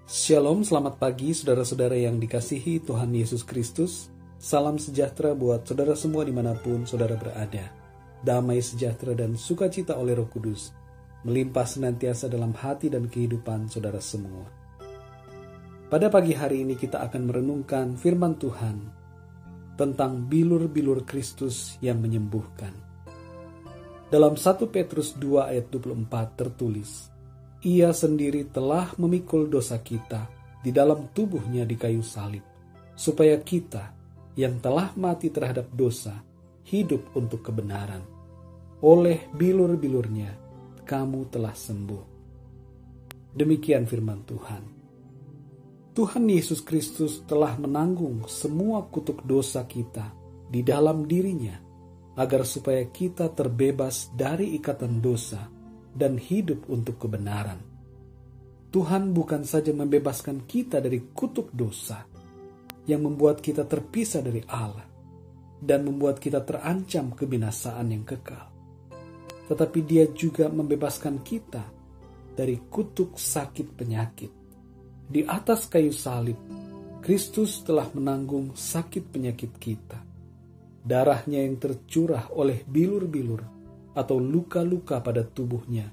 Shalom, selamat pagi saudara-saudara yang dikasihi Tuhan Yesus Kristus. Salam sejahtera buat saudara semua dimanapun saudara berada. Damai sejahtera dan sukacita oleh Roh Kudus melimpah senantiasa dalam hati dan kehidupan saudara semua. Pada pagi hari ini kita akan merenungkan firman Tuhan tentang bilur-bilur Kristus yang menyembuhkan. Dalam 1 Petrus 2 ayat 24 tertulis, Ia sendiri telah memikul dosa kita di dalam tubuhnya di kayu salib, supaya kita yang telah mati terhadap dosa hidup untuk kebenaran. Oleh bilur-bilurnya kamu telah sembuh. Demikian firman Tuhan. Tuhan Yesus Kristus telah menanggung semua kutuk dosa kita di dalam dirinya, agar supaya kita terbebas dari ikatan dosa dan hidup untuk kebenaran. Tuhan bukan saja membebaskan kita dari kutuk dosa yang membuat kita terpisah dari Allah dan membuat kita terancam kebinasaan yang kekal, tetapi Dia juga membebaskan kita dari kutuk sakit penyakit. Di atas kayu salib, Kristus telah menanggung sakit penyakit kita. Darahnya yang tercurah oleh bilur-bilur atau luka-luka pada tubuhnya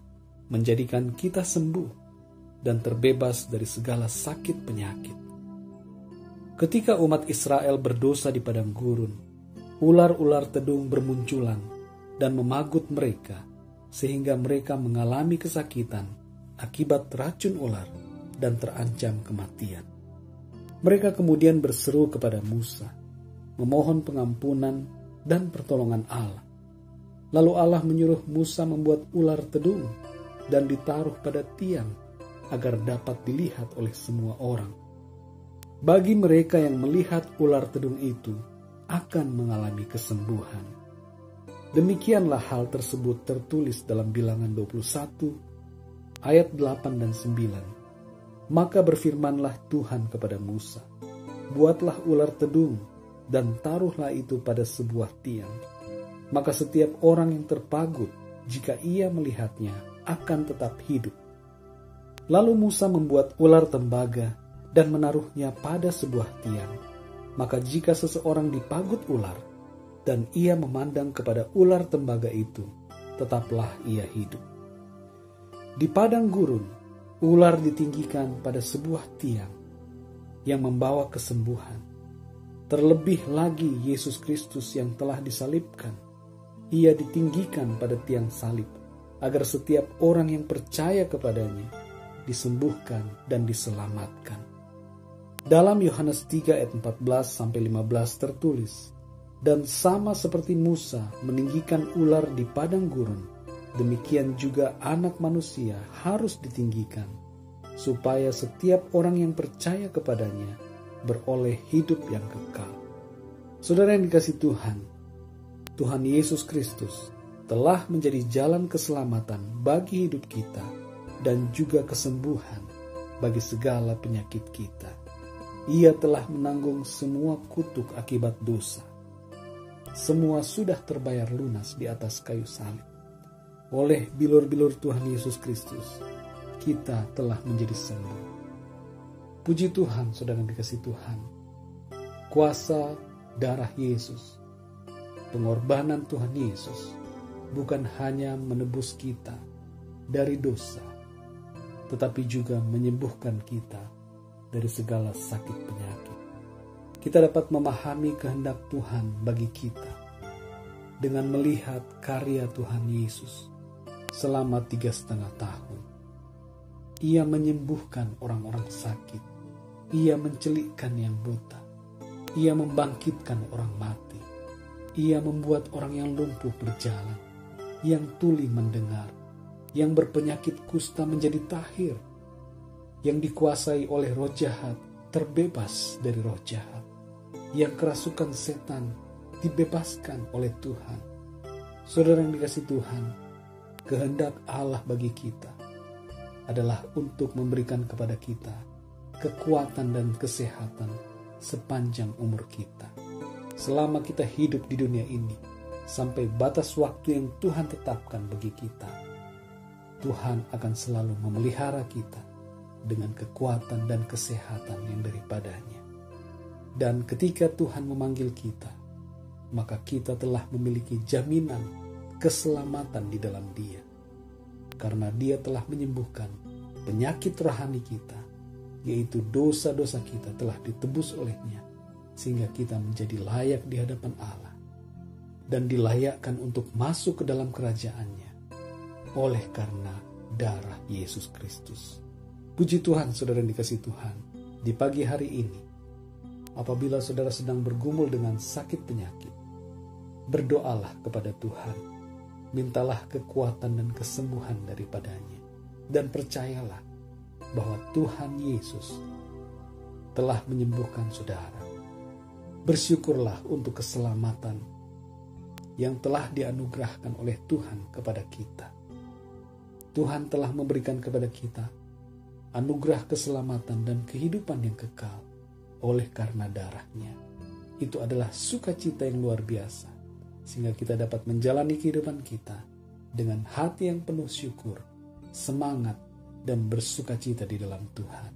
menjadikan kita sembuh dan terbebas dari segala sakit penyakit. Ketika umat Israel berdosa di padang gurun, ular-ular tedung bermunculan dan memagut mereka sehingga mereka mengalami kesakitan akibat racun ular dan terancam kematian. Mereka kemudian berseru kepada Musa, memohon pengampunan dan pertolongan Allah. Lalu Allah menyuruh Musa membuat ular tedung dan ditaruh pada tiang agar dapat dilihat oleh semua orang. Bagi mereka yang melihat ular tedung itu akan mengalami kesembuhan. Demikianlah hal tersebut tertulis dalam Bilangan 21 ayat 8 dan 9. Maka berfirmanlah Tuhan kepada Musa, buatlah ular tedung dan taruhlah itu pada sebuah tiang. Maka setiap orang yang terpagut, jika ia melihatnya, akan tetap hidup. Lalu Musa membuat ular tembaga dan menaruhnya pada sebuah tiang. Maka jika seseorang dipagut ular, dan ia memandang kepada ular tembaga itu, tetaplah ia hidup. Di padang gurun, ular ditinggikan pada sebuah tiang yang membawa kesembuhan. Terlebih lagi Yesus Kristus yang telah disalibkan. Ia ditinggikan pada tiang salib, agar setiap orang yang percaya kepadanya disembuhkan dan diselamatkan. Dalam Yohanes 3 ayat 14-15 tertulis, dan sama seperti Musa meninggikan ular di padang gurun, demikian juga Anak Manusia harus ditinggikan, supaya setiap orang yang percaya kepadanya beroleh hidup yang kekal. Saudara yang dikasihi Tuhan Yesus Kristus telah menjadi jalan keselamatan bagi hidup kita dan juga kesembuhan bagi segala penyakit kita. Ia telah menanggung semua kutuk akibat dosa. Semua sudah terbayar lunas di atas kayu salib. Oleh bilur-bilur Tuhan Yesus Kristus, kita telah menjadi sembuh. Puji Tuhan, saudara yang dikasihi Tuhan. Kuasa darah Yesus, pengorbanan Tuhan Yesus bukan hanya menebus kita dari dosa, tetapi juga menyembuhkan kita dari segala sakit penyakit. Kita dapat memahami kehendak Tuhan bagi kita dengan melihat karya Tuhan Yesus selama 3,5 tahun. Ia menyembuhkan orang-orang sakit. Ia mencelikkan yang buta. Ia membangkitkan orang mati. Ia membuat orang yang lumpuh berjalan, yang tuli mendengar, yang berpenyakit kusta menjadi tahir, yang dikuasai oleh roh jahat terbebas dari roh jahat, yang kerasukan setan dibebaskan oleh Tuhan. Saudara yang dikasihi Tuhan, kehendak Allah bagi kita adalah untuk memberikan kepada kita kekuatan dan kesehatan sepanjang umur kita. Selama kita hidup di dunia ini, sampai batas waktu yang Tuhan tetapkan bagi kita, Tuhan akan selalu memelihara kita dengan kekuatan dan kesehatan yang daripadanya. Dan ketika Tuhan memanggil kita, maka kita telah memiliki jaminan keselamatan di dalam Dia. Karena Dia telah menyembuhkan penyakit rohani kita, yaitu dosa-dosa kita telah ditebus oleh-Nya, sehingga kita menjadi layak di hadapan Allah dan dilayakkan untuk masuk ke dalam kerajaan-Nya oleh karena darah Yesus Kristus. Puji Tuhan, saudara yang dikasihi Tuhan, di pagi hari ini, apabila saudara sedang bergumul dengan sakit penyakit, berdoalah kepada Tuhan, mintalah kekuatan dan kesembuhan daripadanya, dan percayalah bahwa Tuhan Yesus telah menyembuhkan saudara. Bersyukurlah untuk keselamatan yang telah dianugerahkan oleh Tuhan kepada kita. Tuhan telah memberikan kepada kita anugerah keselamatan dan kehidupan yang kekal oleh karena darah-Nya. Itu adalah sukacita yang luar biasa, sehingga kita dapat menjalani kehidupan kita dengan hati yang penuh syukur, semangat, dan bersukacita di dalam Tuhan.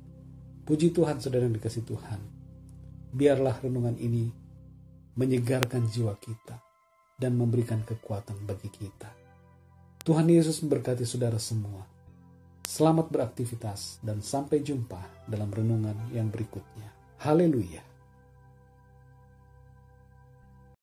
Puji Tuhan, saudara yang dikasihi Tuhan. Biarlah renungan ini menyegarkan jiwa kita dan memberikan kekuatan bagi kita. Tuhan Yesus memberkati saudara semua. Selamat beraktivitas dan sampai jumpa dalam renungan yang berikutnya. Haleluya.